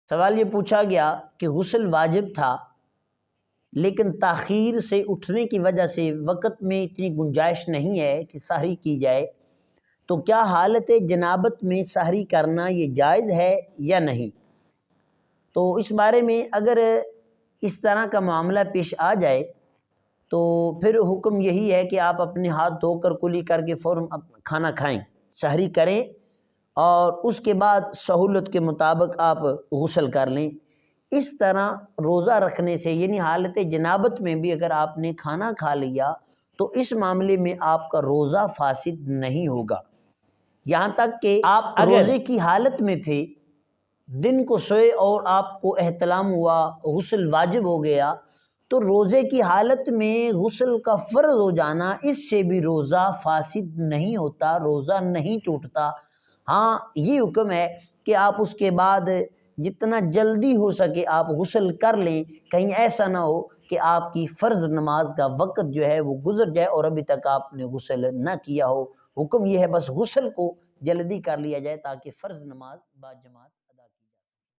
سوال یہ پوچھا گیا کہ غسل واجب تھا لیکن تاخیر سے اٹھنے کی وجہ سے وقت میں اتنی گنجائش نہیں ہے کہ سحری کی جائے، تو کیا حالت جنابت میں سحری کرنا یہ جائز ہے یا نہیں؟ تو اس بارے میں اگر اس طرح کا معاملہ پیش آ جائے تو پھر حکم یہی ہے کہ آپ اپنے ہاتھ دھو کر کلی کر کے فوراً کھانا کھائیں، سحری کریں اور اس کے بعد سہولت کے مطابق آپ غسل کر لیں۔ اس طرح روزہ رکھنے سے یعنی حالت جنابت میں بھی اگر آپ نے کھانا کھا لیا تو اس معاملے میں آپ کا روزہ فاسد نہیں ہوگا، یہاں تک کہ آپ روزے کی حالت میں تھے، دن کو سوئے اور آپ کو احتلام ہوا، غسل واجب ہو گیا، تو روزے کی حالت میں غسل کا فرض ہو جانا اس سے بھی روزہ فاسد نہیں ہوتا، روزہ نہیں ٹوٹتا۔ ہاں یہ حکم ہے کہ آپ اس کے بعد جتنا جلدی ہو سکے آپ غسل کر لیں، کہیں ایسا نہ ہو کہ آپ کی فرض نماز کا وقت جو ہے وہ گزر جائے اور ابھی تک آپ نے غسل نہ کیا ہو۔ حکم یہ ہے بس غسل کو جلدی کر لیا جائے تاکہ فرض نماز با جماعت